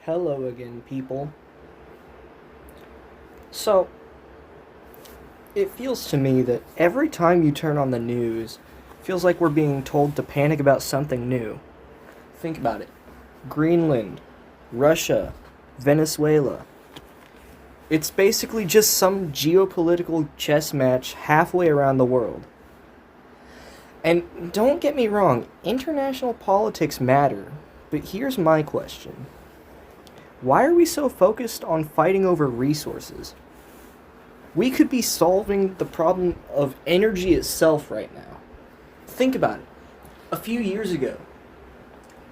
Hello again, people. So, it feels to me that every time you turn on the news, it feels like we're being told to panic about something new. Think about it. Greenland, Russia, Venezuela. It's basically just some geopolitical chess match halfway around the world. And don't get me wrong, international politics matter, but here's my question. Why are we so focused on fighting over resources? We could be solving the problem of energy itself right now. Think about it. A few years ago,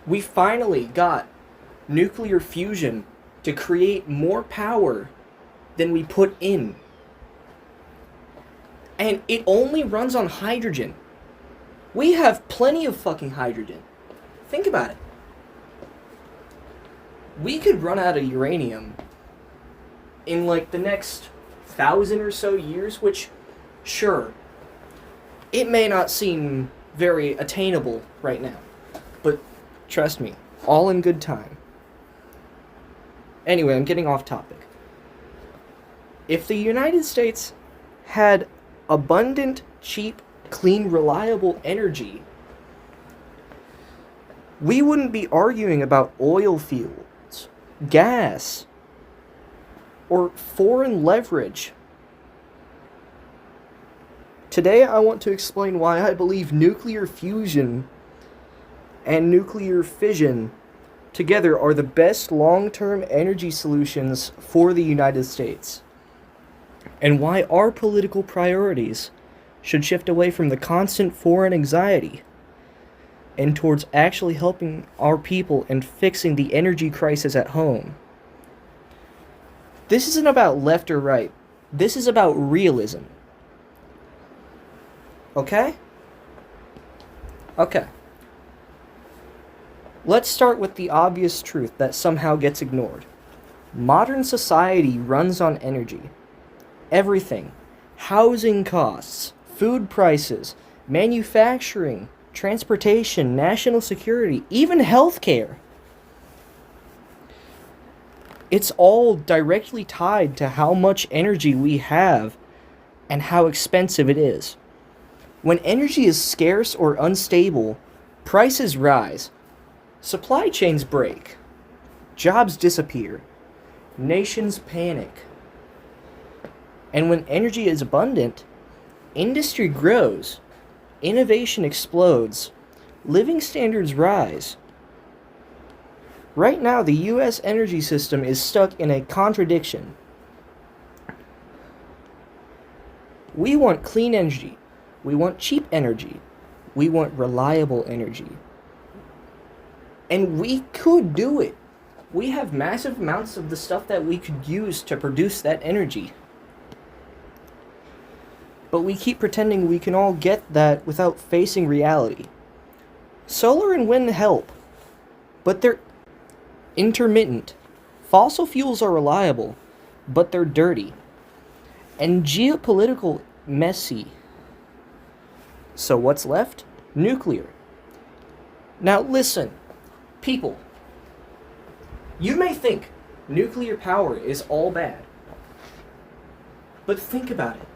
we finally got nuclear fusion to create more power than we put in. And it only runs on hydrogen. We have plenty of fucking hydrogen. Think about it. We could run out of uranium in like the next 1,000 or so years, which, sure, it may not seem very attainable right now, but trust me, all in good time. Anyway, I'm getting off topic. If the United States had abundant, cheap, clean, reliable energy, we wouldn't be arguing about oil fields, gas, or foreign leverage. Today I want to explain why I believe nuclear fusion and nuclear fission together are the best long-term energy solutions for the United States, and why our political priorities should shift away from the constant foreign anxiety and towards actually helping our people and fixing the energy crisis at home. This isn't about left or right. This is about realism. Okay? Okay. Let's start with the obvious truth that somehow gets ignored. Modern society runs on energy. Everything. Housing costs, food prices, manufacturing, transportation, national security, even healthcare. It's all directly tied to how much energy we have and how expensive it is. When energy is scarce or unstable, prices rise, supply chains break, jobs disappear, nations panic. And when energy is abundant, industry grows, innovation explodes, living standards rise. Right now, the U.S. energy system is stuck in a contradiction. We want clean energy. We want cheap energy. We want reliable energy. And we could do it. We have massive amounts of the stuff that we could use to produce that energy. But we keep pretending we can all get that without facing reality. Solar and wind help, but they're intermittent. Fossil fuels are reliable, but they're dirty. And geopolitical messy. So what's left? Nuclear. Now listen, people. You may think nuclear power is all bad. But think about it.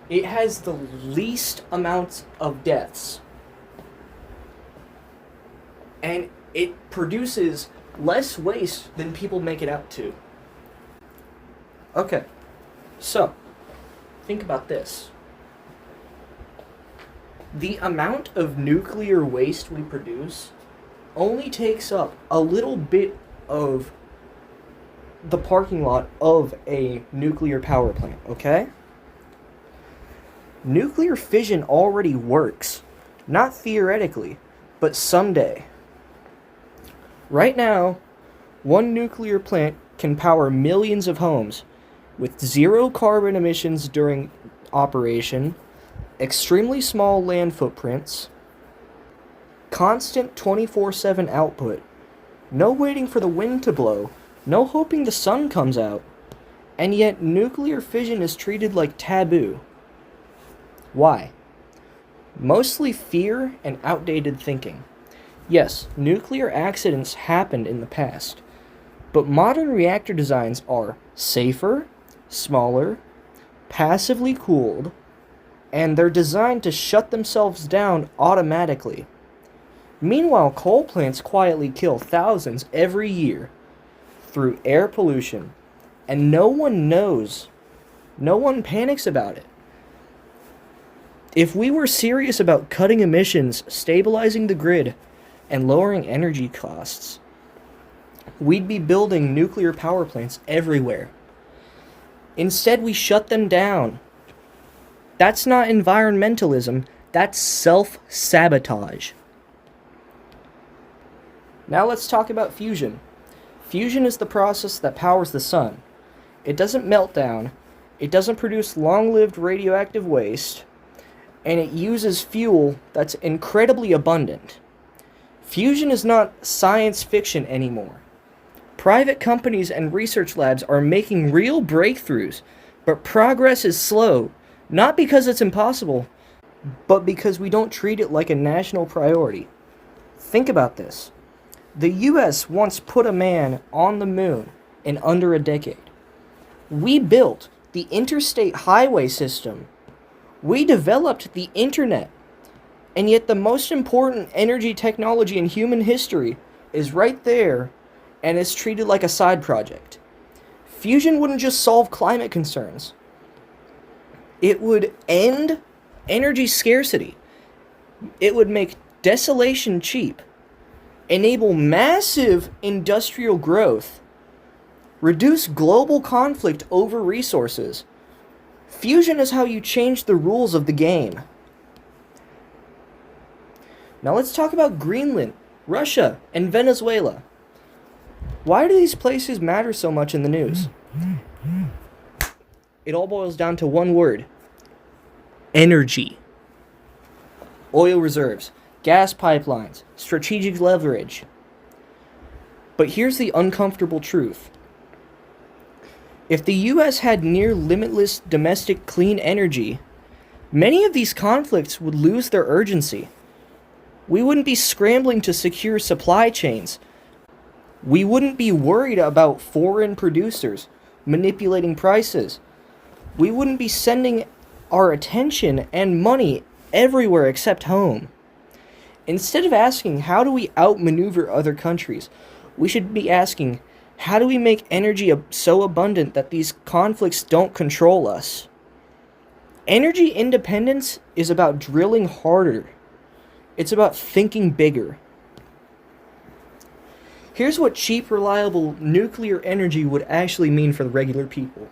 It has the least amount of deaths. And it produces less waste than people make it out to. Okay, so, think about this. The amount of nuclear waste we produce only takes up a little bit of the parking lot of a nuclear power plant, okay? Nuclear fission already works. Not theoretically, but someday. Right now, one nuclear plant can power millions of homes with zero carbon emissions during operation, extremely small land footprints, constant 24/7 output, no waiting for the wind to blow, no hoping the sun comes out, and yet nuclear fission is treated like taboo. Why? Mostly fear and outdated thinking. Yes, nuclear accidents happened in the past, but modern reactor designs are safer, smaller, passively cooled, and they're designed to shut themselves down automatically. Meanwhile, coal plants quietly kill thousands every year through air pollution, and no one knows. No one panics about it. If we were serious about cutting emissions, stabilizing the grid, and lowering energy costs, we'd be building nuclear power plants everywhere. Instead, we shut them down. That's not environmentalism, that's self-sabotage. Now let's talk about fusion. Fusion is the process that powers the sun. It doesn't melt down, it doesn't produce long-lived radioactive waste, and it uses fuel that's incredibly abundant. Fusion is not science fiction anymore. Private companies and research labs are making real breakthroughs, but progress is slow, not because it's impossible, but because we don't treat it like a national priority. Think about this. The US once put a man on the moon in under a decade. We built the interstate highway system. We developed the internet. And yet the most important energy technology in human history is right there and is treated like a side project. Fusion wouldn't just solve climate concerns. It would end energy scarcity. It would make desolation cheap, enable massive industrial growth, reduce global conflict over resources. Fusion is how you change the rules of the game. Now let's talk about Greenland, Russia, and Venezuela. Why do these places matter so much in the news? It all boils down to one word: energy. Oil reserves, gas pipelines, strategic leverage. But here's the uncomfortable truth. If the US had near limitless domestic clean energy, many of these conflicts would lose their urgency. We wouldn't be scrambling to secure supply chains. We wouldn't be worried about foreign producers manipulating prices. We wouldn't be sending our attention and money everywhere except home. Instead of asking, how do we outmaneuver other countries, we should be asking, how do we make energy so abundant that these conflicts don't control us? Energy independence is about drilling harder. It's about thinking bigger. Here's what cheap, reliable nuclear energy would actually mean for the regular people.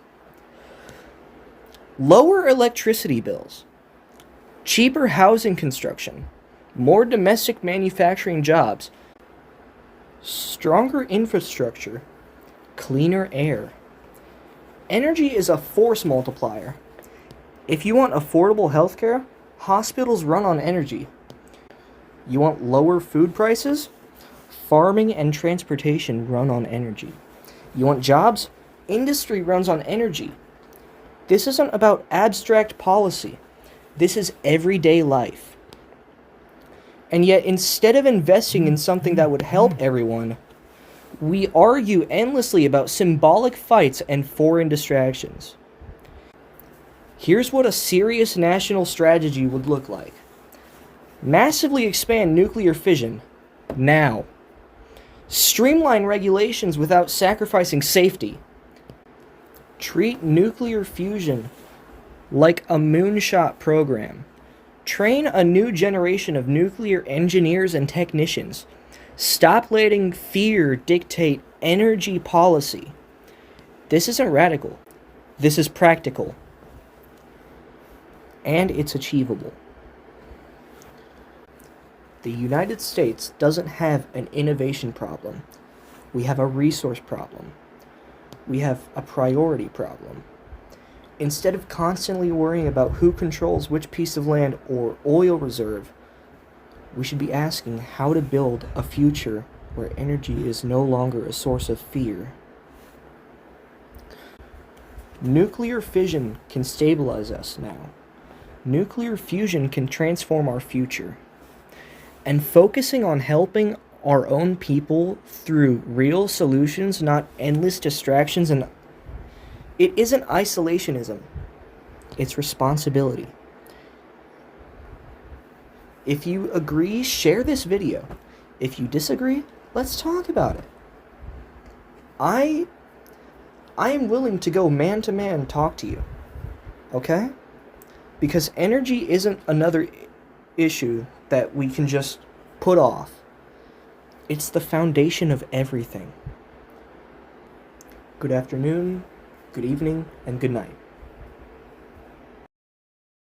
Lower electricity bills, cheaper housing construction, more domestic manufacturing jobs, stronger infrastructure, cleaner air. Energy is a force multiplier. If you want affordable healthcare, hospitals run on energy. You want lower food prices? Farming and transportation run on energy. You want jobs? Industry runs on energy. This isn't about abstract policy. This is everyday life. And yet, instead of investing in something that would help everyone, we argue endlessly about symbolic fights and foreign distractions. Here's what a serious national strategy would look like. Massively expand nuclear fission, now. Streamline regulations without sacrificing safety. Treat nuclear fusion like a moonshot program. Train a new generation of nuclear engineers and technicians. Stop letting fear dictate energy policy. This isn't radical. This is practical. And it's achievable. The United States doesn't have an innovation problem. We have a resource problem. We have a priority problem. Instead of constantly worrying about who controls which piece of land or oil reserve, we should be asking how to build a future where energy is no longer a source of fear. Nuclear fission can stabilize us now. Nuclear fusion can transform our future. and focusing on helping our own people through real solutions, not endless distractions. And it isn't isolationism, it's responsibility. If you agree, share this video. If you disagree, let's talk about it. I am willing to go man to man talk to you. Okay? Because energy isn't another issue that we can just put off. It's the foundation of everything. Good afternoon, good evening, and good night.